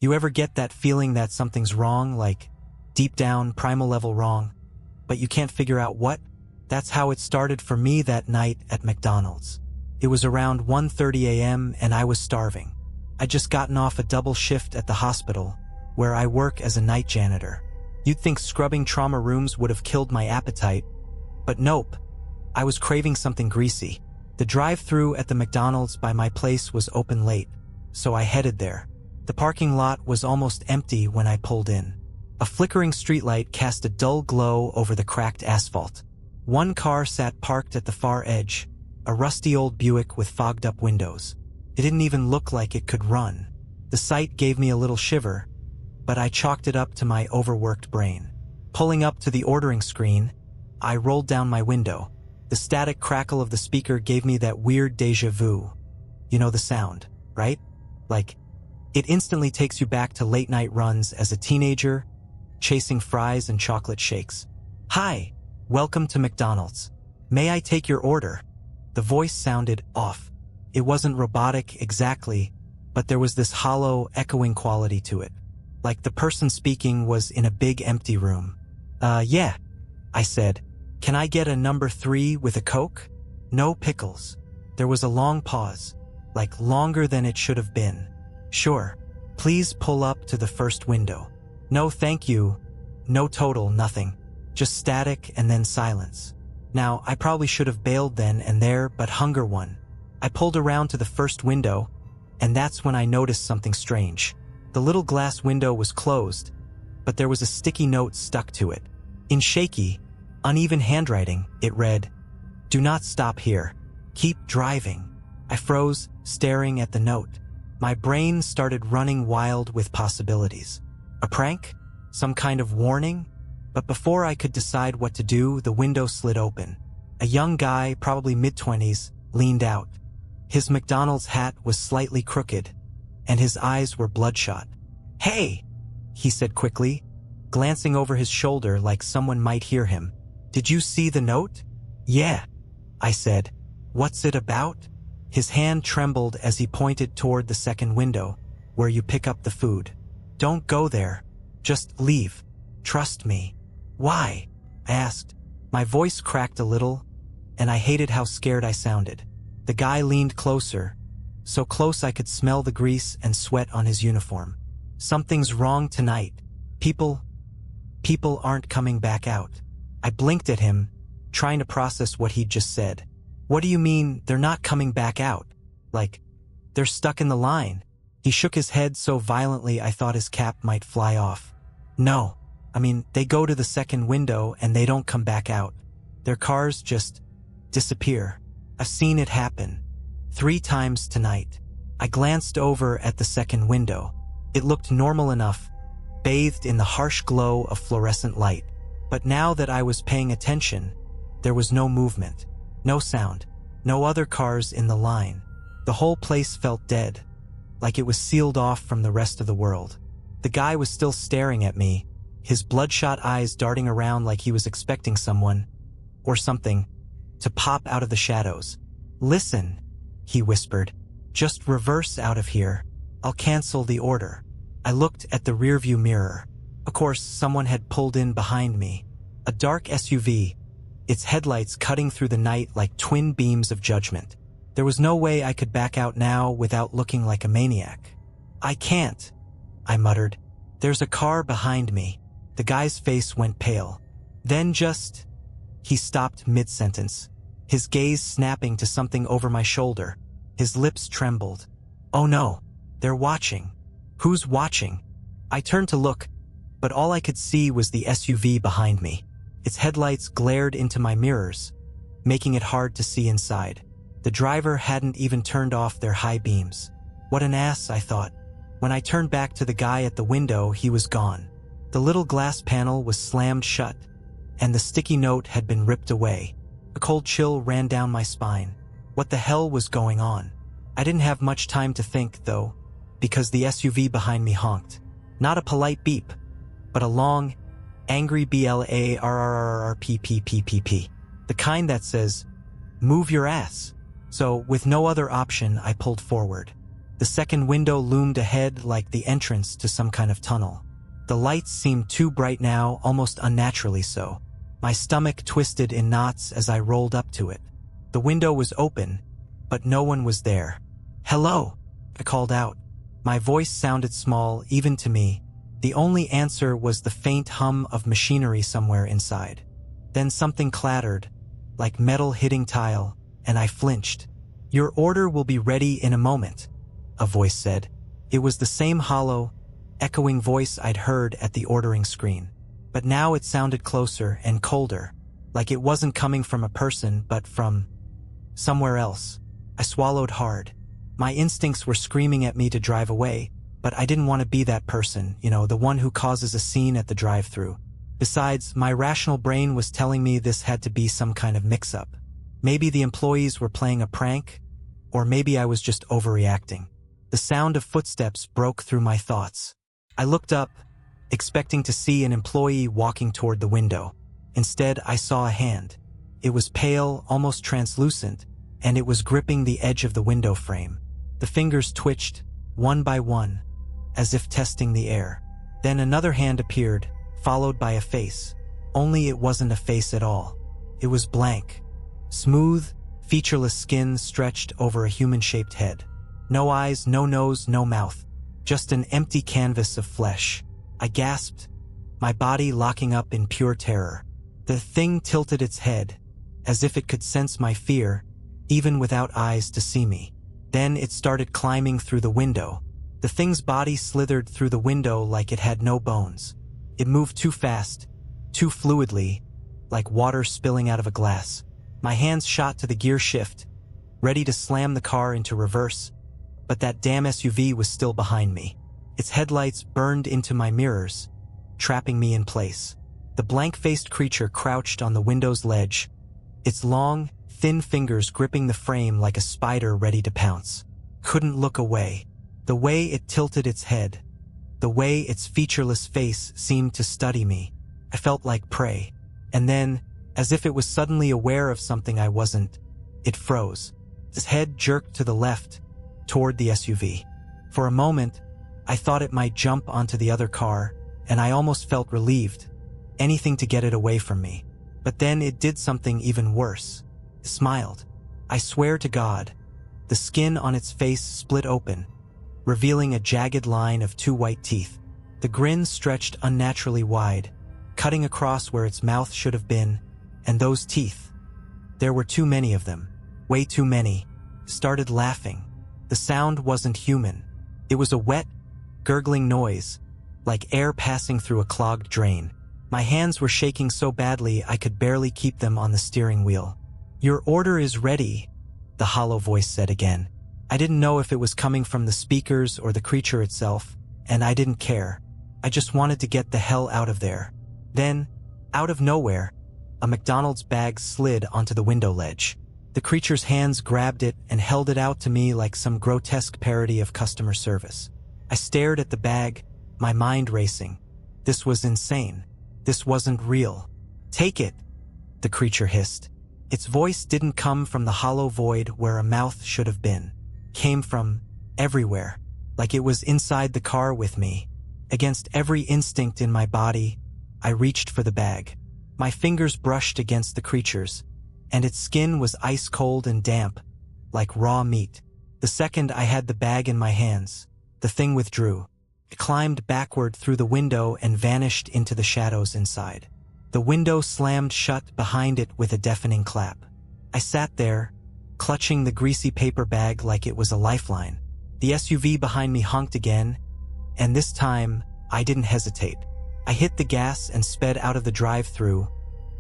You ever get that feeling that something's wrong, like deep down, primal level wrong, but you can't figure out what? That's how it started for me that night at McDonald's. It was around 1:30 a.m. and I was starving. I'd just gotten off a double shift at the hospital, where I work as a night janitor. You'd think scrubbing trauma rooms would have killed my appetite, but nope. I was craving something greasy. The drive-thru at the McDonald's by my place was open late, so I headed there. The parking lot was almost empty when I pulled in. A flickering streetlight cast a dull glow over the cracked asphalt. One car sat parked at the far edge, a rusty old Buick with fogged-up windows. It didn't even look like it could run. The sight gave me a little shiver, but I chalked it up to my overworked brain. Pulling up to the ordering screen, I rolled down my window. The static crackle of the speaker gave me that weird déjà vu. You know the sound, right? Like, it instantly takes you back to late-night runs as a teenager, chasing fries and chocolate shakes. "Hi, welcome to McDonald's. May I take your order?" The voice sounded off. It wasn't robotic exactly, but there was this hollow, echoing quality to it. Like the person speaking was in a big empty room. Yeah, I said. "Can I get a number 3 with a Coke? No pickles." There was a long pause, like longer than it should have been. "Sure. Please pull up to the first window." "No thank you." No total, nothing. Just static and then silence. Now, I probably should have bailed then and there, but hunger won. I pulled around to the first window, and that's when I noticed something strange. The little glass window was closed, but there was a sticky note stuck to it. In shaky, uneven handwriting, it read, "Do not stop here. Keep driving." I froze, staring at the note. My brain started running wild with possibilities. A prank? Some kind of warning? But before I could decide what to do, the window slid open. A young guy, probably mid-20s, leaned out. His McDonald's hat was slightly crooked, and his eyes were bloodshot. "Hey," he said quickly, glancing over his shoulder like someone might hear him. "Did you see the note?" "Yeah," I said. "What's it about?" His hand trembled as he pointed toward the second window, where you pick up the food. "Don't go there. Just leave. Trust me." "Why?" I asked. My voice cracked a little, and I hated how scared I sounded. The guy leaned closer, so close I could smell the grease and sweat on his uniform. "Something's wrong tonight. People aren't coming back out." I blinked at him, trying to process what he'd just said. "What do you mean, they're not coming back out? Like, they're stuck in the line?" He shook his head so violently I thought his cap might fly off. "No. I mean, they go to the second window and they don't come back out. Their cars just disappear. I've seen it happen 3 times tonight." I glanced over at the second window. It looked normal enough, bathed in the harsh glow of fluorescent light. But now that I was paying attention, there was no movement, no sound, no other cars in the line. The whole place felt dead, like it was sealed off from the rest of the world. The guy was still staring at me, his bloodshot eyes darting around like he was expecting someone, or something, to pop out of the shadows. "Listen," he whispered. "Just reverse out of here. I'll cancel the order." I looked at the rearview mirror. Of course, someone had pulled in behind me. A dark SUV, its headlights cutting through the night like twin beams of judgment. There was no way I could back out now without looking like a maniac. "I can't," I muttered. "There's a car behind me." The guy's face went pale. Then he stopped mid-sentence, his gaze snapping to something over my shoulder. His lips trembled. "Oh no, they're watching." "Who's watching?" I turned to look, but all I could see was the SUV behind me. Its headlights glared into my mirrors, making it hard to see inside. The driver hadn't even turned off their high beams. What an ass, I thought. When I turned back to the guy at the window, he was gone. The little glass panel was slammed shut, and the sticky note had been ripped away. A cold chill ran down my spine. What the hell was going on? I didn't have much time to think, though, because the SUV behind me honked. Not a polite beep, but a long, angry BLARRRRPPPPP. The kind that says, "Move your ass." So, with no other option, I pulled forward. The second window loomed ahead like the entrance to some kind of tunnel. The lights seemed too bright now, almost unnaturally so. My stomach twisted in knots as I rolled up to it. The window was open, but no one was there. "Hello," I called out. My voice sounded small, even to me. The only answer was the faint hum of machinery somewhere inside. Then something clattered, like metal hitting tile, and I flinched. "Your order will be ready in a moment," a voice said. It was the same hollow, echoing voice I'd heard at the ordering screen. But now it sounded closer and colder, like it wasn't coming from a person but from somewhere else. I swallowed hard. My instincts were screaming at me to drive away, but I didn't want to be that person, the one who causes a scene at the drive-thru. Besides, my rational brain was telling me this had to be some kind of mix-up. Maybe the employees were playing a prank, or maybe I was just overreacting. The sound of footsteps broke through my thoughts. I looked up, expecting to see an employee walking toward the window. Instead, I saw a hand. It was pale, almost translucent, and it was gripping the edge of the window frame. The fingers twitched, one by one, as if testing the air. Then another hand appeared, followed by a face. Only it wasn't a face at all. It was blank. Smooth, featureless skin stretched over a human-shaped head. No eyes, no nose, no mouth. Just an empty canvas of flesh. I gasped, my body locking up in pure terror. The thing tilted its head, as if it could sense my fear, even without eyes to see me. Then it started climbing through the window. The thing's body slithered through the window like it had no bones. It moved too fast, too fluidly, like water spilling out of a glass. My hands shot to the gear shift, ready to slam the car into reverse, but that damn SUV was still behind me. Its headlights burned into my mirrors, trapping me in place. The blank-faced creature crouched on the window's ledge, its long, thin fingers gripping the frame like a spider ready to pounce. Couldn't look away. The way it tilted its head, the way its featureless face seemed to study me. I felt like prey. And then, as if it was suddenly aware of something I wasn't, it froze. Its head jerked to the left, toward the SUV. For a moment, I thought it might jump onto the other car, and I almost felt relieved. Anything to get it away from me. But then it did something even worse. It smiled. I swear to God. The skin on its face split open, revealing a jagged line of two white teeth. The grin stretched unnaturally wide, cutting across where its mouth should have been, and those teeth, there were too many of them, way too many, started laughing. The sound wasn't human. It was a wet, gurgling noise, like air passing through a clogged drain. My hands were shaking so badly I could barely keep them on the steering wheel. "Your order is ready," the hollow voice said again. I didn't know if it was coming from the speakers or the creature itself, and I didn't care. I just wanted to get the hell out of there. Then, out of nowhere, a McDonald's bag slid onto the window ledge. The creature's hands grabbed it and held it out to me like some grotesque parody of customer service. I stared at the bag, my mind racing. This was insane. This wasn't real. "Take it," the creature hissed. Its voice didn't come from the hollow void where a mouth should have been. Came from everywhere, like it was inside the car with me. Against every instinct in my body, I reached for the bag. My fingers brushed against the creature's, and its skin was ice cold and damp, like raw meat. The second I had the bag in my hands, the thing withdrew. It climbed backward through the window and vanished into the shadows inside. The window slammed shut behind it with a deafening clap. I sat there, clutching the greasy paper bag like it was a lifeline. The SUV behind me honked again, and this time, I didn't hesitate. I hit the gas and sped out of the drive-thru,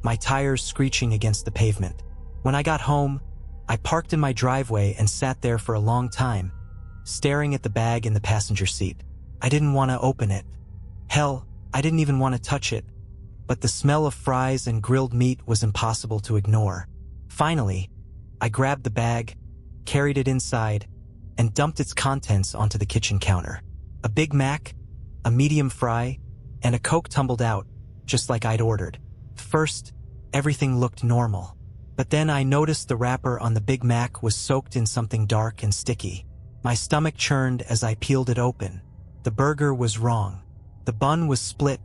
my tires screeching against the pavement. When I got home, I parked in my driveway and sat there for a long time, staring at the bag in the passenger seat. I didn't want to open it. Hell, I didn't even want to touch it. But the smell of fries and grilled meat was impossible to ignore. Finally, I grabbed the bag, carried it inside, and dumped its contents onto the kitchen counter. A Big Mac, a medium fry, and a Coke tumbled out, just like I'd ordered. First, everything looked normal. But then I noticed the wrapper on the Big Mac was soaked in something dark and sticky. My stomach churned as I peeled it open. The burger was wrong. The bun was split,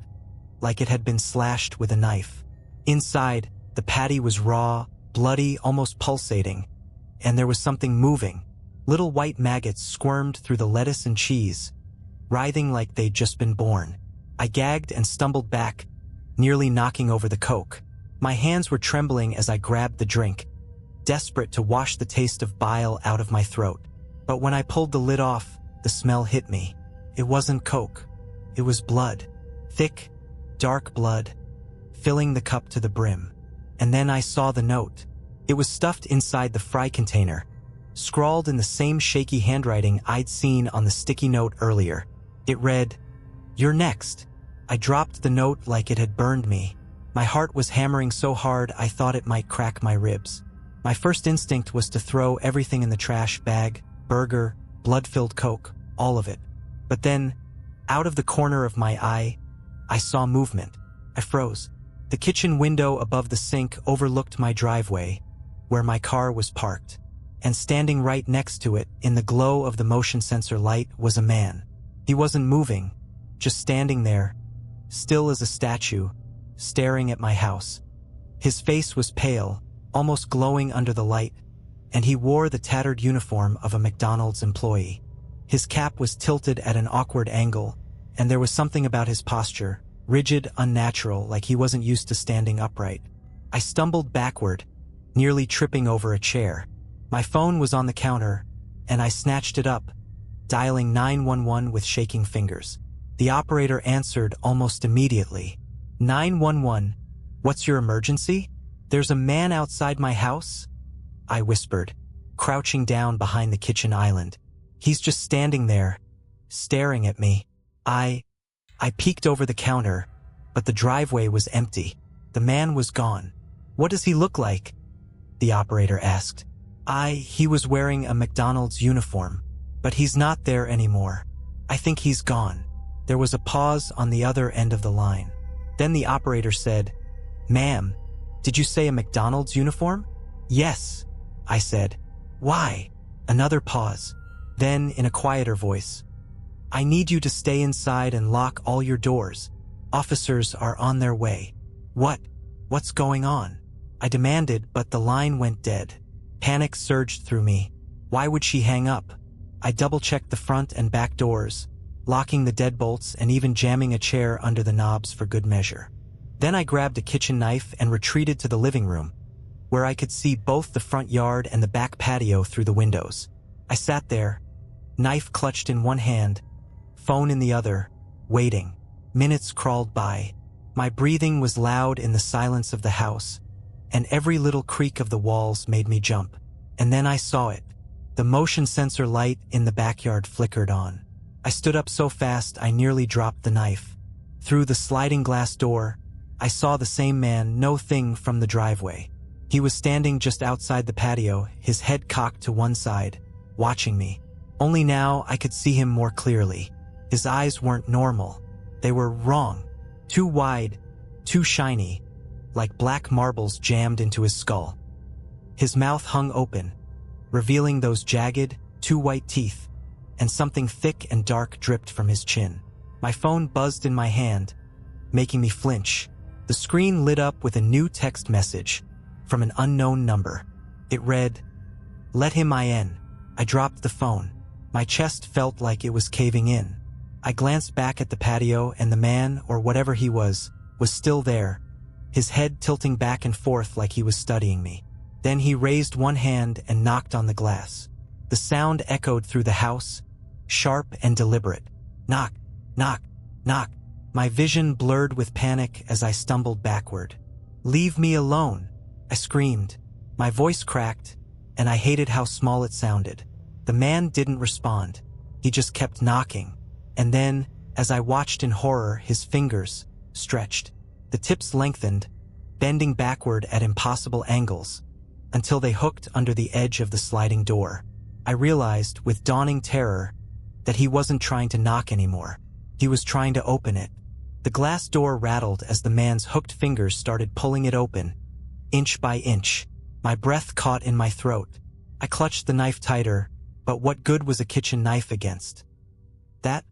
like it had been slashed with a knife. Inside, the patty was raw, bloody, almost pulsating, and there was something moving. Little white maggots squirmed through the lettuce and cheese, writhing like they'd just been born. I gagged and stumbled back, nearly knocking over the Coke. My hands were trembling as I grabbed the drink, desperate to wash the taste of bile out of my throat. But when I pulled the lid off, the smell hit me. It wasn't Coke. It was blood. Thick, dark blood, filling the cup to the brim. And then I saw the note. It was stuffed inside the fry container, scrawled in the same shaky handwriting I'd seen on the sticky note earlier. It read, "You're next." I dropped the note like it had burned me. My heart was hammering so hard I thought it might crack my ribs. My first instinct was to throw everything in the trash bag, burger, blood-filled Coke, all of it. But then, out of the corner of my eye, I saw movement. I froze. The kitchen window above the sink overlooked my driveway, where my car was parked. And standing right next to it, in the glow of the motion sensor light, was a man. He wasn't moving, just standing there, still as a statue, staring at my house. His face was pale, almost glowing under the light, and he wore the tattered uniform of a McDonald's employee. His cap was tilted at an awkward angle, and there was something about his posture, rigid, unnatural, like he wasn't used to standing upright. I stumbled backward, nearly tripping over a chair. My phone was on the counter, and I snatched it up, dialing 911 with shaking fingers. The operator answered almost immediately. "911, what's your emergency? There's a man outside my house?" I whispered, crouching down behind the kitchen island. "He's just standing there, staring at me." I peeked over the counter, but the driveway was empty. The man was gone. "What does he look like?" the operator asked. He was wearing a McDonald's uniform, but he's not there anymore. I think he's gone." There was a pause on the other end of the line. Then the operator said, "Ma'am, did you say a McDonald's uniform?" "Yes," I said. "Why?" Another pause. Then, in a quieter voice, "I need you to stay inside and lock all your doors. Officers are on their way." What's going on?" I demanded, but the line went dead. Panic surged through me. Why would she hang up? I double-checked the front and back doors, locking the deadbolts and even jamming a chair under the knobs for good measure. Then I grabbed a kitchen knife and retreated to the living room, where I could see both the front yard and the back patio through the windows. I sat there, knife clutched in one hand, phone in the other, waiting. Minutes crawled by. My breathing was loud in the silence of the house, and every little creak of the walls made me jump. And then I saw it. The motion sensor light in the backyard flickered on. I stood up so fast I nearly dropped the knife. Through the sliding glass door, I saw the same man, no thing from the driveway. He was standing just outside the patio, his head cocked to one side, watching me. Only now I could see him more clearly. His eyes weren't normal. They were wrong. Too wide, too shiny, like black marbles jammed into his skull. His mouth hung open, revealing those jagged, too white teeth, and something thick and dark dripped from his chin. My phone buzzed in my hand, making me flinch. The screen lit up with a new text message from an unknown number. It read, "Let him in." I dropped the phone. My chest felt like it was caving in. I glanced back at the patio, and the man, or whatever he was still there, his head tilting back and forth like he was studying me. Then he raised one hand and knocked on the glass. The sound echoed through the house, sharp and deliberate. Knock, knock, knock. My vision blurred with panic as I stumbled backward. "Leave me alone," I screamed. My voice cracked, and I hated how small it sounded. The man didn't respond. He just kept knocking. And then, as I watched in horror, his fingers stretched. The tips lengthened, bending backward at impossible angles, until they hooked under the edge of the sliding door. I realized, with dawning terror, that he wasn't trying to knock anymore. He was trying to open it. The glass door rattled as the man's hooked fingers started pulling it open, inch by inch. My breath caught in my throat. I clutched the knife tighter, But what good was a kitchen knife against that?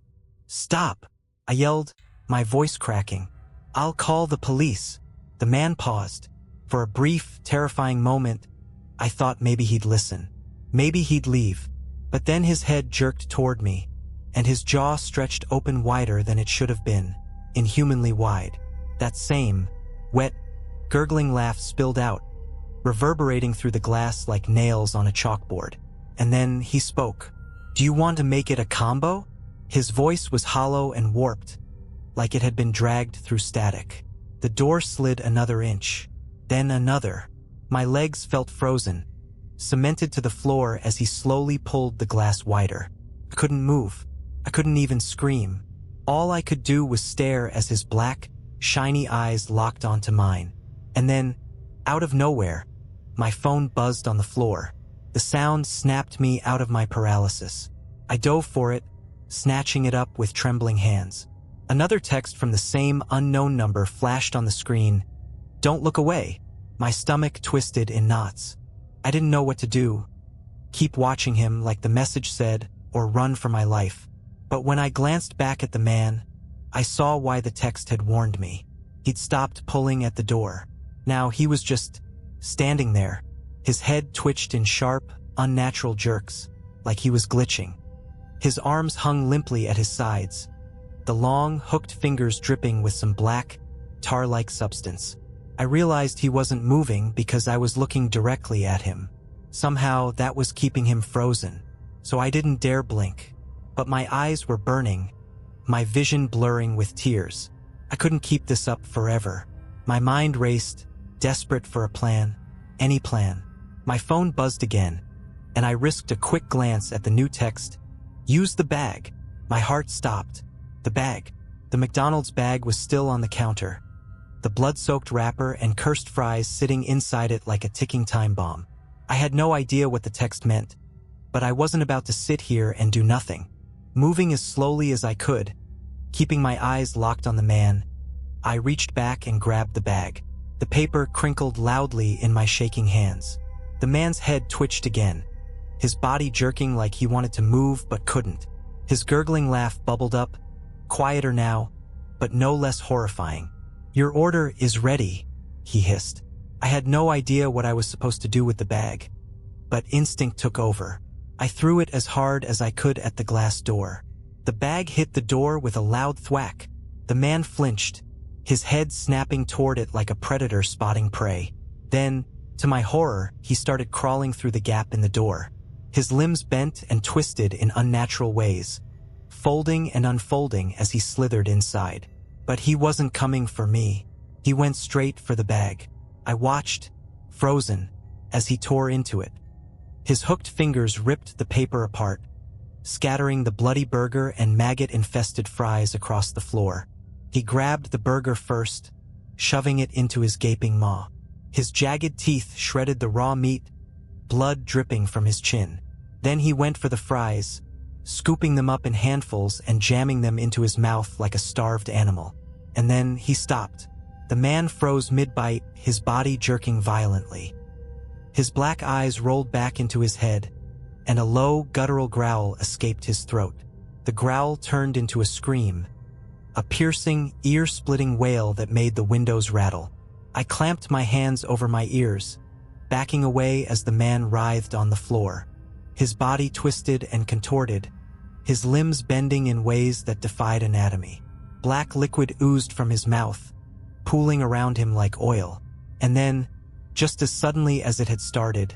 Stop! I yelled, my voice cracking. I'll call the police. The man paused. For a brief, terrifying moment, I thought maybe he'd listen. Maybe he'd leave. But then his head jerked toward me, and his jaw stretched open wider than it should have been, inhumanly wide. That same, wet, gurgling laugh spilled out, reverberating through the glass like nails on a chalkboard. And then he spoke. Do you want to make it a combo? His voice was hollow and warped, like it had been dragged through static. The door slid another inch, then another. My legs felt frozen, cemented to the floor as he slowly pulled the glass wider. I couldn't move. I couldn't even scream. All I could do was stare as his black, shiny eyes locked onto mine. And then, out of nowhere, my phone buzzed on the floor. The sound snapped me out of my paralysis. I dove for it, snatching it up with trembling hands. Another text from the same unknown number flashed on the screen. Don't look away. My stomach twisted in knots. I didn't know what to do. Keep watching him, like the message said, or run for my life. But when I glanced back at the man, I saw why the text had warned me. He'd stopped pulling at the door. Now he was just standing there. His head twitched in sharp, unnatural jerks, like he was glitching. His arms hung limply at his sides, the long, hooked fingers dripping with some black, tar-like substance. I realized he wasn't moving because I was looking directly at him. Somehow that was keeping him frozen, so I didn't dare blink. But my eyes were burning, my vision blurring with tears. I couldn't keep this up forever. My mind raced, desperate for a plan, any plan. My phone buzzed again, and I risked a quick glance at the new text. Use the bag. My heart stopped. The bag. The McDonald's bag was still on the counter. The blood-soaked wrapper and cursed fries sitting inside it like a ticking time bomb. I had no idea what the text meant, but I wasn't about to sit here and do nothing. Moving as slowly as I could, keeping my eyes locked on the man, I reached back and grabbed the bag. The paper crinkled loudly in my shaking hands. The man's head twitched again, his body jerking like he wanted to move but couldn't. His gurgling laugh bubbled up, quieter now, but no less horrifying. Your order is ready, he hissed. I had no idea what I was supposed to do with the bag, but instinct took over. I threw it as hard as I could at the glass door. The bag hit the door with a loud thwack. The man flinched, his head snapping toward it like a predator spotting prey. Then, to my horror, he started crawling through the gap in the door. His limbs bent and twisted in unnatural ways, folding and unfolding as he slithered inside. But he wasn't coming for me. He went straight for the bag. I watched, frozen, as he tore into it. His hooked fingers ripped the paper apart, scattering the bloody burger and maggot-infested fries across the floor. He grabbed the burger first, shoving it into his gaping maw. His jagged teeth shredded the raw meat, blood dripping from his chin. Then he went for the fries, scooping them up in handfuls and jamming them into his mouth like a starved animal. And then he stopped. The man froze mid-bite, his body jerking violently. His black eyes rolled back into his head, and a low, guttural growl escaped his throat. The growl turned into a scream, a piercing, ear-splitting wail that made the windows rattle. I clamped my hands over my ears, backing away as the man writhed on the floor. His body twisted and contorted, his limbs bending in ways that defied anatomy. Black liquid oozed from his mouth, pooling around him like oil. And then, just as suddenly as it had started,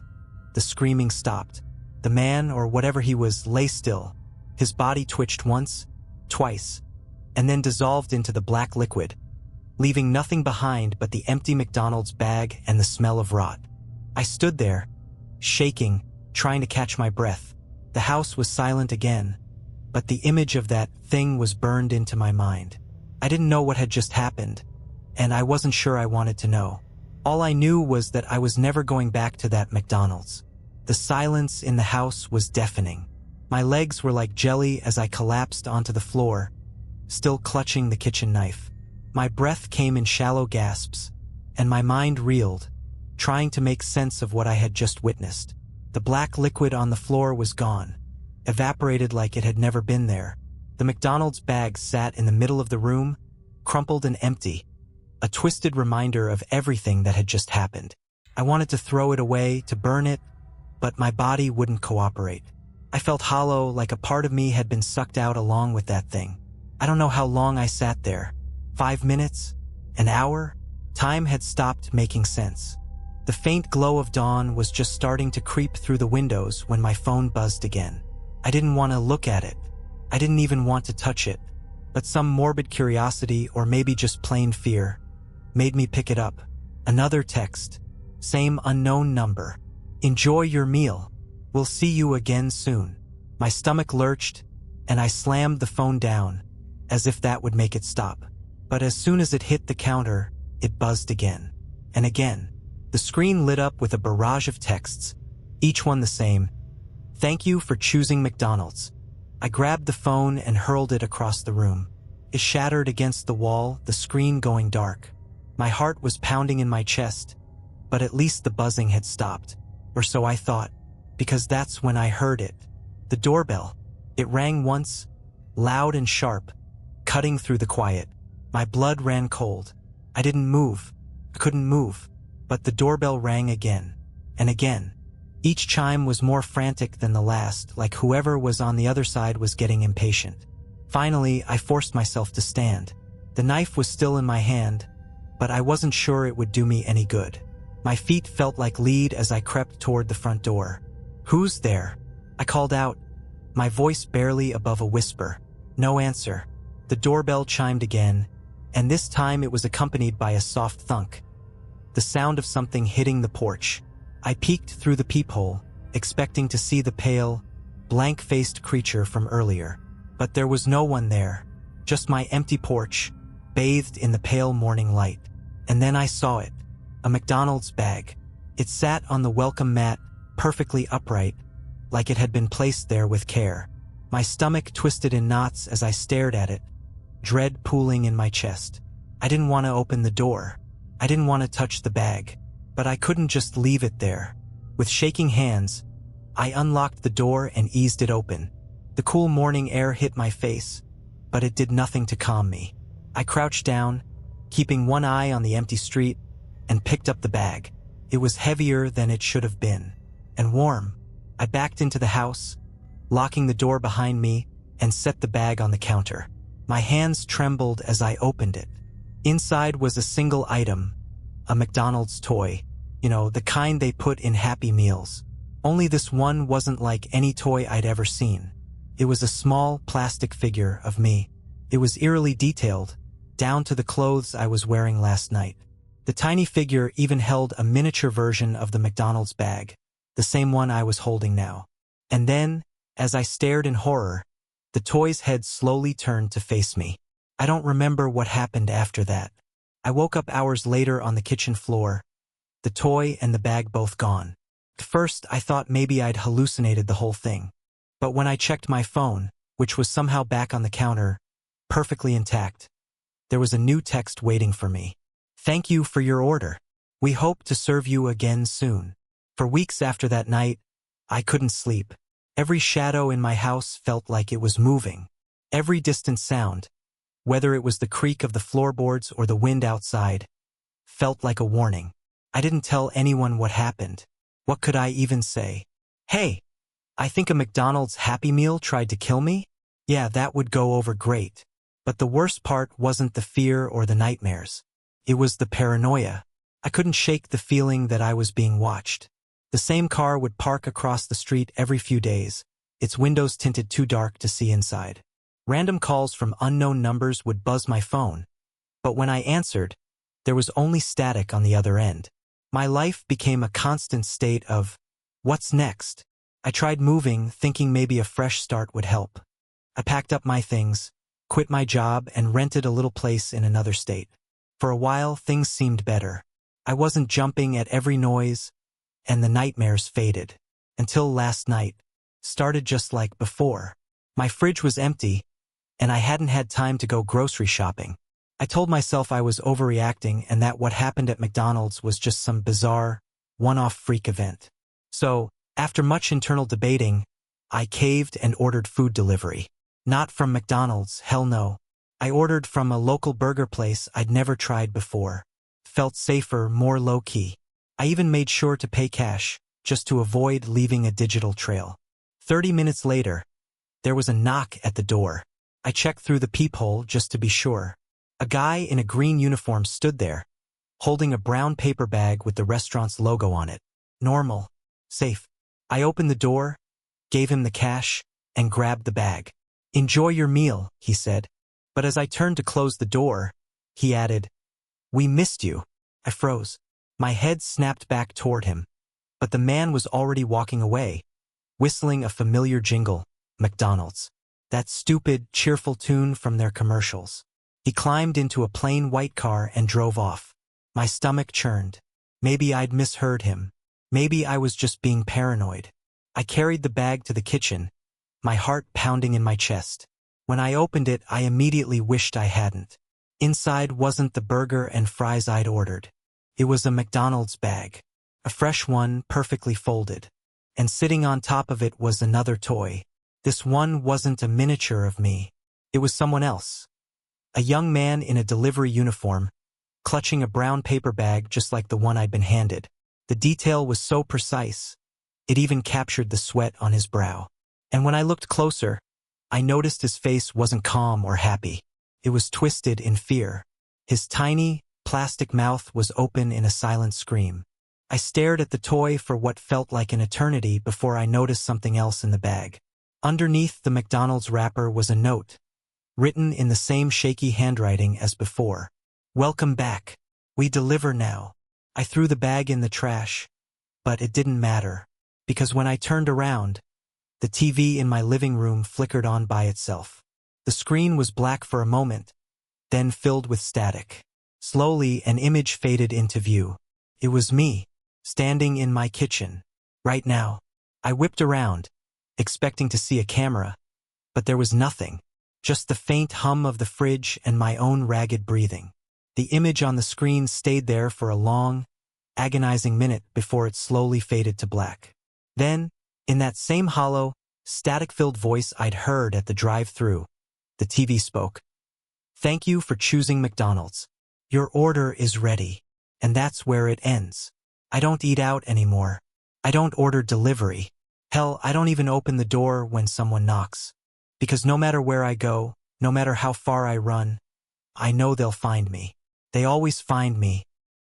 the screaming stopped. The man, or whatever he was, lay still. His body twitched once, twice, and then dissolved into the black liquid, leaving nothing behind but the empty McDonald's bag and the smell of rot. I stood there, shaking, trying to catch my breath. The house was silent again, but the image of that thing was burned into my mind. I didn't know what had just happened, and I wasn't sure I wanted to know. All I knew was that I was never going back to that McDonald's. The silence in the house was deafening. My legs were like jelly as I collapsed onto the floor, still clutching the kitchen knife. My breath came in shallow gasps, and my mind reeled, trying to make sense of what I had just witnessed. The black liquid on the floor was gone. evaporated like it had never been there. The McDonald's bag sat in the middle of the room, crumpled and empty, a twisted reminder of everything that had just happened. I wanted to throw it away, to burn it, but my body wouldn't cooperate. I felt hollow, like a part of me had been sucked out along with that thing. I don't know how long I sat there. 5 minutes? An hour? Time had stopped making sense. The faint glow of dawn was just starting to creep through the windows when my phone buzzed again. I didn't want to look at it. I didn't even want to touch it. But some morbid curiosity, or maybe just plain fear, made me pick it up. Another text. Same unknown number. Enjoy your meal. We'll see you again soon. My stomach lurched, and I slammed the phone down, as if that would make it stop. But as soon as it hit the counter, it buzzed again. And again. The screen lit up with a barrage of texts, each one the same. Thank you for choosing McDonald's. I grabbed the phone and hurled it across the room. It shattered against the wall, the screen going dark. My heart was pounding in my chest, but at least the buzzing had stopped. Or so I thought, because that's when I heard it. The doorbell. It rang once, loud and sharp, cutting through the quiet. My blood ran cold. I didn't move. I couldn't move. But the doorbell rang again, and again. Each chime was more frantic than the last, like whoever was on the other side was getting impatient. Finally, I forced myself to stand. The knife was still in my hand, but I wasn't sure it would do me any good. My feet felt like lead as I crept toward the front door. Who's there? I called out, my voice barely above a whisper. No answer. The doorbell chimed again, and this time it was accompanied by a soft thunk. The sound of something hitting the porch. I peeked through the peephole, expecting to see the pale, blank-faced creature from earlier. But there was no one there, just my empty porch, bathed in the pale morning light. And then I saw it, a McDonald's bag. It sat on the welcome mat, perfectly upright, like it had been placed there with care. My stomach twisted in knots as I stared at it, dread pooling in my chest. I didn't want to open the door. I didn't want to touch the bag, but I couldn't just leave it there. With shaking hands, I unlocked the door and eased it open. The cool morning air hit my face, but it did nothing to calm me. I crouched down, keeping one eye on the empty street, and picked up the bag. It was heavier than it should have been, and warm. I backed into the house, locking the door behind me, and set the bag on the counter. My hands trembled as I opened it. Inside was a single item, a McDonald's toy. You know, the kind they put in Happy Meals. Only this one wasn't like any toy I'd ever seen. It was a small plastic figure of me. It was eerily detailed, down to the clothes I was wearing last night. The tiny figure even held a miniature version of the McDonald's bag, the same one I was holding now. And then, as I stared in horror, the toy's head slowly turned to face me. I don't remember what happened after that. I woke up hours later on the kitchen floor, the toy and the bag both gone. At first, I thought maybe I'd hallucinated the whole thing. But when I checked my phone, which was somehow back on the counter, perfectly intact, there was a new text waiting for me. Thank you for your order. We hope to serve you again soon. For weeks after that night, I couldn't sleep. Every shadow in my house felt like it was moving. Every distant sound, whether it was the creak of the floorboards or the wind outside, felt like a warning. I didn't tell anyone what happened. What could I even say? Hey, I think a McDonald's Happy Meal tried to kill me? Yeah, that would go over great. But the worst part wasn't the fear or the nightmares. It was the paranoia. I couldn't shake the feeling that I was being watched. The same car would park across the street every few days, its windows tinted too dark to see inside. Random calls from unknown numbers would buzz my phone, but when I answered, there was only static on the other end. My life became a constant state of, what's next? I tried moving, thinking maybe a fresh start would help. I packed up my things, quit my job, and rented a little place in another state. For a while, things seemed better. I wasn't jumping at every noise, and the nightmares faded. Until last night, started just like before. My fridge was empty, and I hadn't had time to go grocery shopping. I told myself I was overreacting and that what happened at McDonald's was just some bizarre, one-off freak event. So, after much internal debating, I caved and ordered food delivery. Not from McDonald's, hell no. I ordered from a local burger place I'd never tried before. Felt safer, more low-key. I even made sure to pay cash, just to avoid leaving a digital trail. 30 minutes later, there was a knock at the door. I checked through the peephole just to be sure. A guy in a green uniform stood there, holding a brown paper bag with the restaurant's logo on it. Normal. Safe. I opened the door, gave him the cash, and grabbed the bag. "Enjoy your meal," he said. But as I turned to close the door, he added, "We missed you." I froze. My head snapped back toward him, but the man was already walking away, whistling a familiar jingle, McDonald's. That stupid, cheerful tune from their commercials. He climbed into a plain white car and drove off. My stomach churned. Maybe I'd misheard him. Maybe I was just being paranoid. I carried the bag to the kitchen, my heart pounding in my chest. When I opened it, I immediately wished I hadn't. Inside wasn't the burger and fries I'd ordered. It was a McDonald's bag. A fresh one, perfectly folded. And sitting on top of it was another toy. This one wasn't a miniature of me. It was someone else. A young man in a delivery uniform, clutching a brown paper bag just like the one I'd been handed. The detail was so precise, it even captured the sweat on his brow. And when I looked closer, I noticed his face wasn't calm or happy. It was twisted in fear. His tiny, plastic mouth was open in a silent scream. I stared at the toy for what felt like an eternity before I noticed something else in the bag. Underneath the McDonald's wrapper was a note, written in the same shaky handwriting as before. "Welcome back. We deliver now." I threw the bag in the trash, but it didn't matter, because when I turned around, the TV in my living room flickered on by itself. The screen was black for a moment, then filled with static. Slowly, an image faded into view. It was me, standing in my kitchen, right now. I whipped around, expecting to see a camera, but there was nothing, just the faint hum of the fridge and my own ragged breathing. The image on the screen stayed there for a long, agonizing minute before it slowly faded to black. Then, in that same hollow, static-filled voice I'd heard at the drive-thru, the TV spoke. "Thank you for choosing McDonald's. Your order is ready." And that's where it ends. I don't eat out anymore. I don't order delivery. Hell, I don't even open the door when someone knocks. Because no matter where I go, no matter how far I run, I know they'll find me. They always find me,